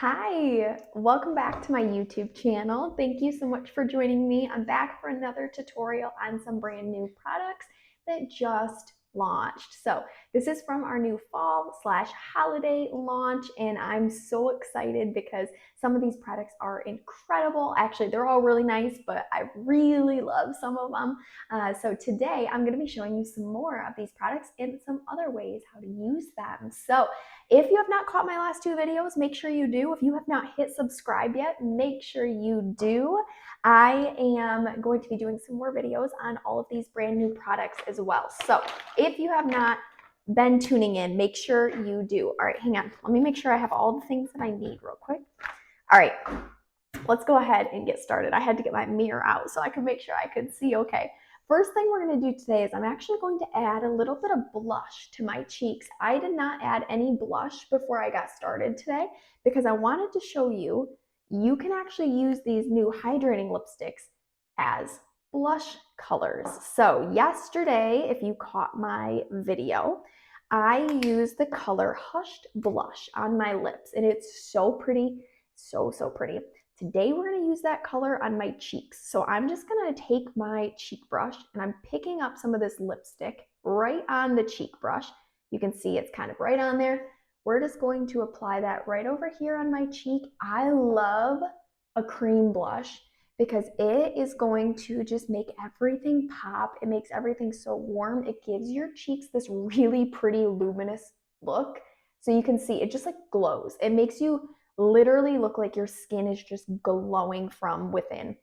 Hi, welcome back to my YouTube channel. Thank you so much for joining me. I'm back for another tutorial on some brand new products that just launched. So this is from our new fall/holiday launch, and I'm so excited because some of these products are incredible. Actually, they're all really nice, but I really love some of them. So today I'm going to be showing you some more of these products and some other ways how to use them. So if you have not caught my last two videos, make sure you do. If you have not hit subscribe yet, make sure you do. I am going to be doing some more videos on all of these brand new products as well. So if you have not been tuning in, make sure you do. All right, hang on. Let me make sure I have all the things that I need real quick. All right, let's go ahead and get started. I had to get my mirror out so I could make sure I could see okay. First thing we're going to do today is I'm actually going to add a little bit of blush to my cheeks. I did not add any blush before I got started today because I wanted to show you you can actually use these new hydrating lipsticks as blush colors. So yesterday, if you caught my video, I used the color Hushed Blush on my lips, and it's so pretty, so pretty. Today we're going to use that color on my cheeks. So I'm just going to take my cheek brush and I'm picking up some of this lipstick right on the cheek brush. You can see it's kind of right on there. We're just going to apply that right over here on my cheek. I love a cream blush because it is going to just make everything pop. It makes everything so warm. It gives your cheeks this really pretty luminous look. So you can see it just like glows. It makes you literally look like your skin is just glowing from within,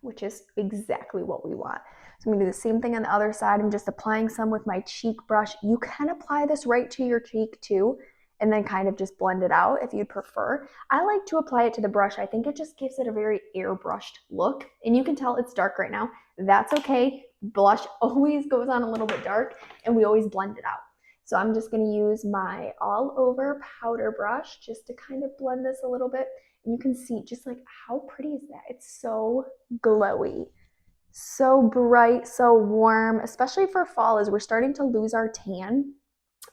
which is exactly what we want. So I'm gonna do the same thing on the other side. I'm just applying some with my cheek brush. You can apply this right to your cheek too, and then kind of just blend it out if you'd prefer. I like to apply it to the brush. I think it just gives it a very airbrushed look, and you can tell it's dark right now. That's okay. Blush always goes on a little bit dark, and we always blend it out. So I'm just going to use my all over powder brush just to kind of blend this a little bit. And you can see just like how pretty is that? It's so glowy, so bright, so warm, especially for fall as we're starting to lose our tan.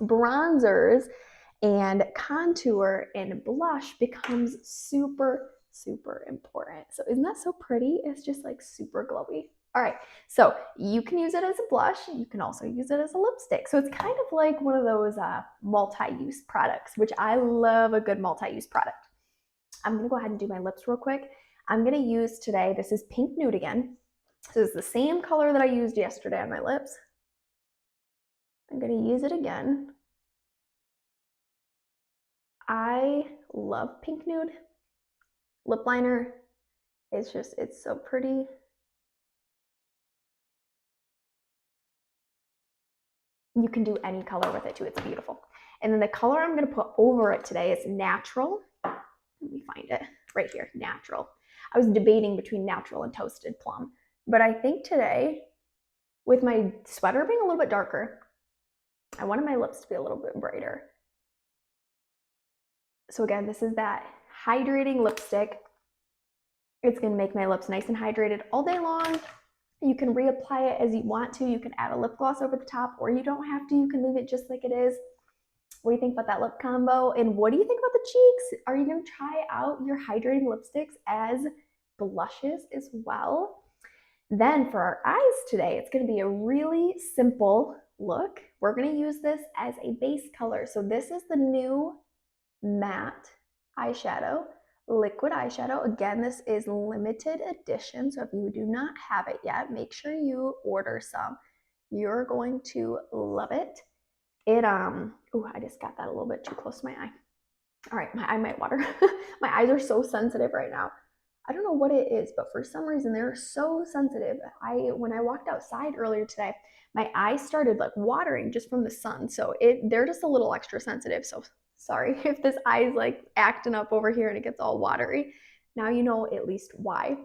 Bronzers and contour and blush becomes super important. So isn't that so pretty? It's just like super glowy. All right, so you can use it as a blush. You can also use it as a lipstick. So it's kind of like one of those multi-use products, which I love a good multi-use product. I'm gonna go ahead and do my lips real quick. I'm gonna use today, this is Pink Nude again. So it's the same color that I used yesterday on my lips. I'm gonna use it again. I love Pink Nude. Lip liner, it's so pretty. You can do any color with it too, it's beautiful. And then the color I'm gonna put over it today is Natural. Let me find it right here, Natural. I was debating between Natural and Toasted Plum, but I think today, with my sweater being a little bit darker, I wanted my lips to be a little bit brighter. So again, this is that hydrating lipstick. It's gonna make my lips nice and hydrated all day long. You can reapply it as you want to. You can add a lip gloss over the top, or you don't have to. You can leave it just like it is. What do you think about that lip combo? And what do you think about the cheeks? Are you gonna try out your hydrating lipsticks as blushes as well? Then for our eyes today, it's gonna be a really simple look. We're gonna use this as a base color. So this is the new matte eyeshadow, liquid eyeshadow. Again, this is limited edition, so if you do not have it yet, make sure you order some. You're going to love it. I just got that a little bit too close to my eye. All right, my eye might water. My eyes are so sensitive right now. I don't know what it is, but for some reason they're so sensitive. When I walked outside earlier today, my eyes started like watering just from the sun. So they're just a little extra sensitive. So sorry if this eye is like acting up over here and it gets all watery. Now you know at least why.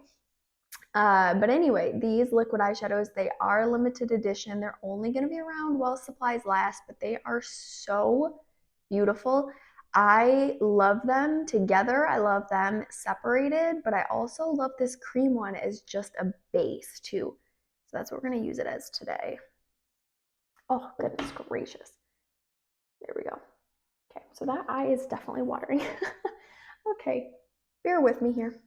But anyway, these liquid eyeshadows, they are limited edition. They're only going to be around while supplies last, but they are so beautiful. I love them together. I love them separated, but I also love this cream one as just a base too. So that's what we're going to use it as today. Oh, goodness gracious. There we go. Okay, so that eye is definitely watering. Okay, bear with me here.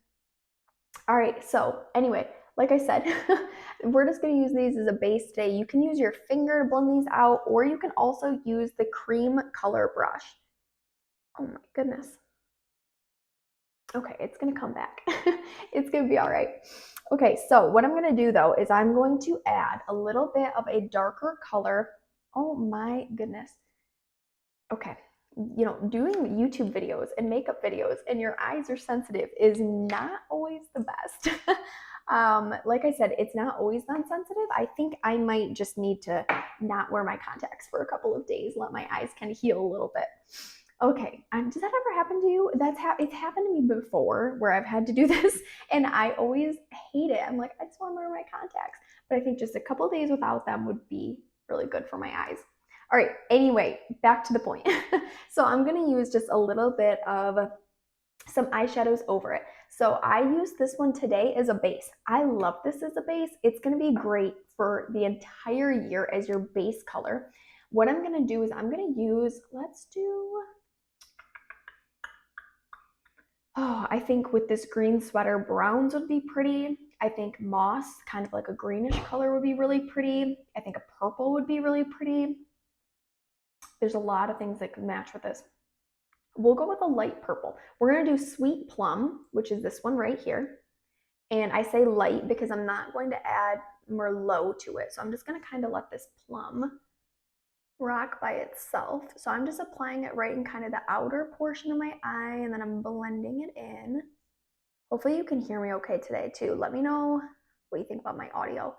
All right, so anyway, like I said, we're just gonna use these as a base today. You can use your finger to blend these out, or you can also use the cream color brush. Oh my goodness. Okay, it's gonna come back. It's gonna be all right. Okay, so what I'm gonna do though is I'm going to add a little bit of a darker color. Oh my goodness. Okay, doing YouTube videos and makeup videos and your eyes are sensitive is not always the best. Like I said, it's not always that sensitive. I think I might just need to not wear my contacts for a couple of days, let my eyes kind of heal a little bit. Okay, does that ever happen to you? It's happened to me before where I've had to do this, and I always hate it. I'm like, I just want to wear my contacts, but I think just a couple days without them would be really good for my eyes. All right, anyway, back to the point. So I'm gonna use just a little bit of some eyeshadows over it. So I use this one today as a base. I love this as a base. It's gonna be great for the entire year as your base color. What I'm gonna do is I'm gonna use, I think with this green sweater, browns would be pretty. I think moss, kind of like a greenish color, would be really pretty. I think a purple would be really pretty. There's a lot of things that could match with this. We'll go with a light purple. We're gonna do Sweet Plum, which is this one right here. And I say light because I'm not going to add Merlot to it. So I'm just gonna kind of let this plum rock by itself. So I'm just applying it right in kind of the outer portion of my eye, and then I'm blending it in. Hopefully you can hear me okay today too. Let me know what you think about my audio.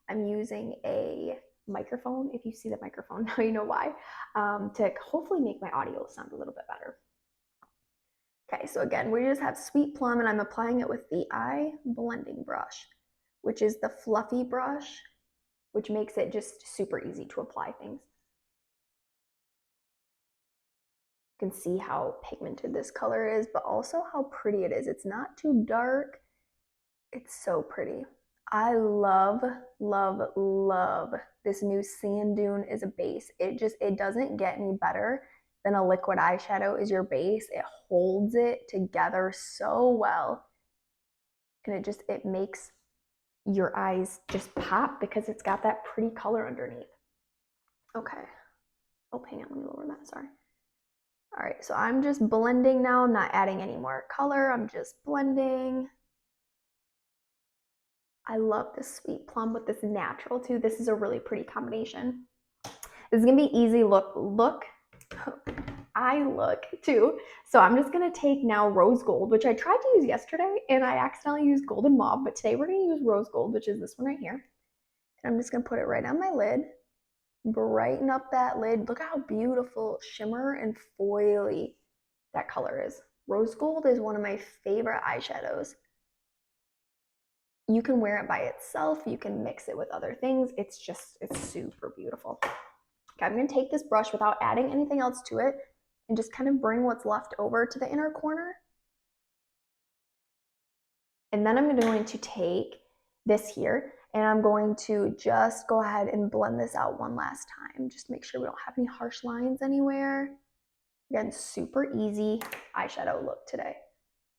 I'm using a microphone. If you see the microphone, now you know why, to hopefully make my audio sound a little bit better. Okay, so again, we just have Sweet Plum, and I'm applying it with the eye blending brush, which is the fluffy brush, which makes it just super easy to apply things. You can see how pigmented this color is, but also how pretty it is. It's not too dark. It's so pretty. I love, love, love this new Sand Dune as a base. It doesn't get any better than a liquid eyeshadow as your base. It holds it together so well. And it makes your eyes just pop because it's got that pretty color underneath. Okay. Oh, hang on, let me lower that, sorry. All right, so I'm just blending now. I'm not adding any more color. I'm just blending. I love this Sweet Plum with this natural too. This is a really pretty combination. This is gonna be easy eye look too. So I'm just gonna take now rose gold, which I tried to use yesterday and I accidentally used golden mauve, but today we're gonna use rose gold, which is this one right here. And I'm just gonna put it right on my lid, brighten up that lid. Look how beautiful shimmer and foily that color is. Rose gold is one of my favorite eyeshadows. You can wear it by itself. You can mix it with other things. It's super beautiful. Okay, I'm gonna take this brush without adding anything else to it and just kind of bring what's left over to the inner corner. And then I'm going to take this here and I'm going to just go ahead and blend this out one last time. Just make sure we don't have any harsh lines anywhere. Again, super easy eyeshadow look today.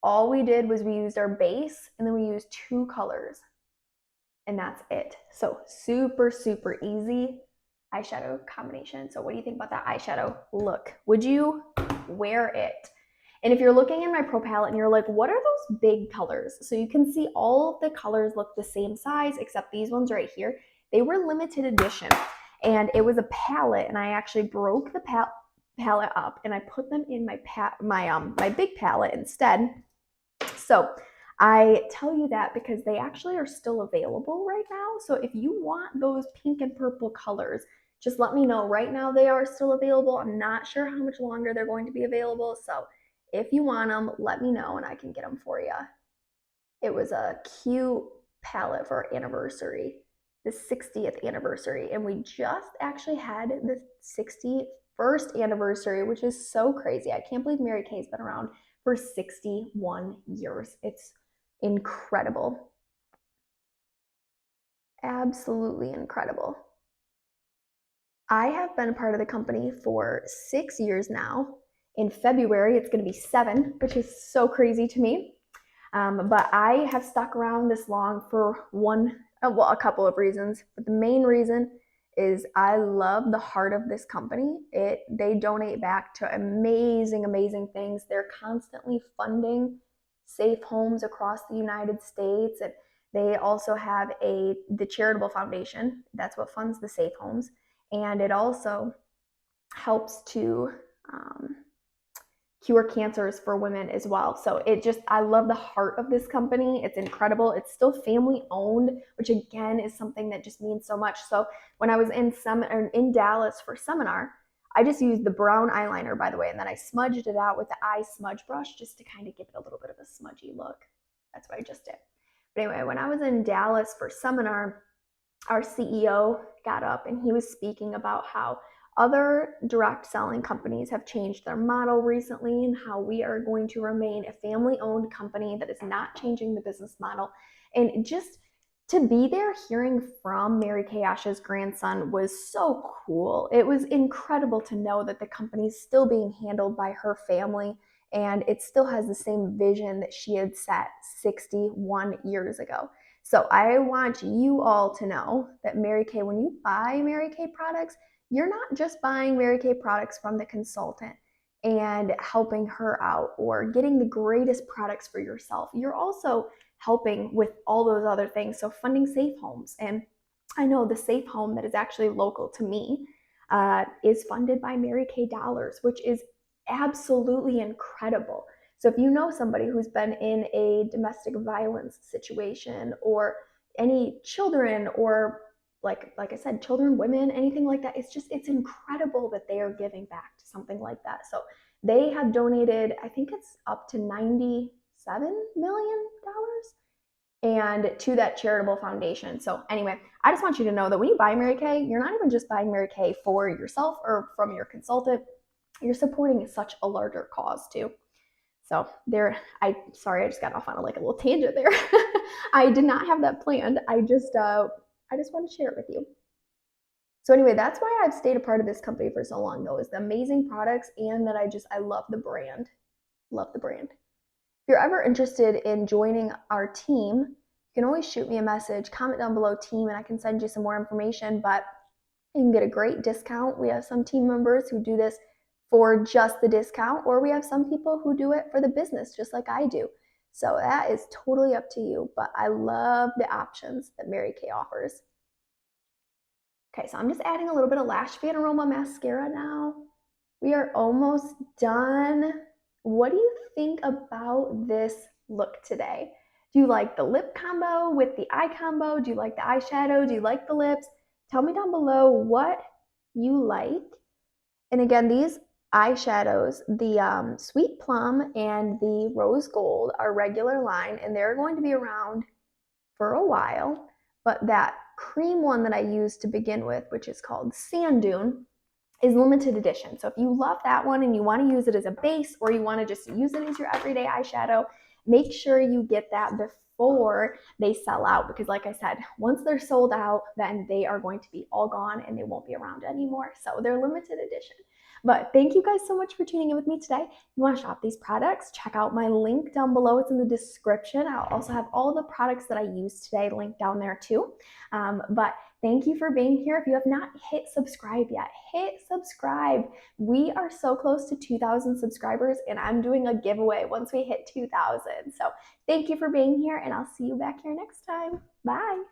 All we did was we used our base and then we used two colors and that's it. So super, super easy eyeshadow combination. So what do you think about that eyeshadow look? Would you wear it? And if you're looking in my pro palette and you're like, what are those big colors? So you can see all of the colors look the same size except these ones right here. They were limited edition and it was a palette and I actually broke the palette up and I put them in my big palette instead. So I tell you that because they actually are still available right now. So if you want those pink and purple colors, just let me know. Right now they are still available. I'm not sure how much longer they're going to be available. So if you want them, let me know and I can get them for you. It was a cute palette for our anniversary, the 60th anniversary. And we just actually had the 61st anniversary, which is so crazy. I can't believe Mary Kay's been around for 61 years. It's incredible. Absolutely incredible. I have been a part of the company for 6 years now, In February, it's going to be 7, which is so crazy to me. But I have stuck around this long for a couple of reasons. But the main reason is I love the heart of this company. They donate back to amazing, amazing things. They're constantly funding safe homes across the United States, and they also have the charitable foundation. That's what funds the safe homes, and it also helps to cure cancers for women as well. So I love the heart of this company. It's incredible. It's still family owned, which again is something that just means so much. So when I was in Dallas for seminar, I just used the brown eyeliner, by the way, and then I smudged it out with the eye smudge brush just to kind of give it a little bit of a smudgy look. That's what I just did. But anyway, when I was in Dallas for seminar, our CEO got up and he was speaking about how other direct selling companies have changed their model recently and how we are going to remain a family owned company that is not changing the business model. And just to be there hearing from Mary Kay Ash's grandson was so cool. It was incredible to know that the company is still being handled by her family and it still has the same vision that she had set 61 years ago. So I want you all to know that Mary Kay, when you buy Mary Kay products, you're not just buying Mary Kay products from the consultant and helping her out or getting the greatest products for yourself. You're also helping with all those other things. So funding safe homes. And I know the safe home that is actually local to me is funded by Mary Kay dollars, which is absolutely incredible. So if you know somebody who's been in a domestic violence situation or any children or like I said, children, women, anything like that, it's incredible that they are giving back to something like that. So they have donated, I think it's up to $97 million and to that charitable foundation. So anyway, I just want you to know that when you buy Mary Kay, you're not even just buying Mary Kay for yourself or from your consultant. You're supporting such a larger cause too. So I just got off on a little tangent there. I did not have that planned. I just want to share it with you. So anyway, that's why I've stayed a part of this company for so long though, is the amazing products and that I love the brand. Love the brand. If you're ever interested in joining our team, you can always shoot me a message, comment down below team, and I can send you some more information, but you can get a great discount. We have some team members who do this for just the discount, or we have some people who do it for the business, just like I do. So that is totally up to you, but I love the options that Mary Kay offers. Okay, so I'm just adding a little bit of Lash Fanorama mascara now. We are almost done. What do you think about this look today? Do you like the lip combo with the eye combo? Do you like the eyeshadow? Do you like the lips? Tell me down below what you like. And again, these eyeshadows, the Sweet Plum and the Rose Gold are regular line, and they're going to be around for a while. But that cream one that I used to begin with, which is called Sand Dune, is limited edition. So if you love that one and you want to use it as a base or you want to just use it as your everyday eyeshadow, make sure you get that before they sell out, because like I said, once they're sold out, then they are going to be all gone and they won't be around anymore. So they're limited edition. But thank you guys so much for tuning in with me today. If you want to shop these products, check out my link down below. It's in the description. I'll also have all the products that I used today linked down there too. But thank you for being here. If you have not hit subscribe yet, hit subscribe. We are so close to 2,000 subscribers and I'm doing a giveaway once we hit 2,000. So thank you for being here and I'll see you back here next time. Bye.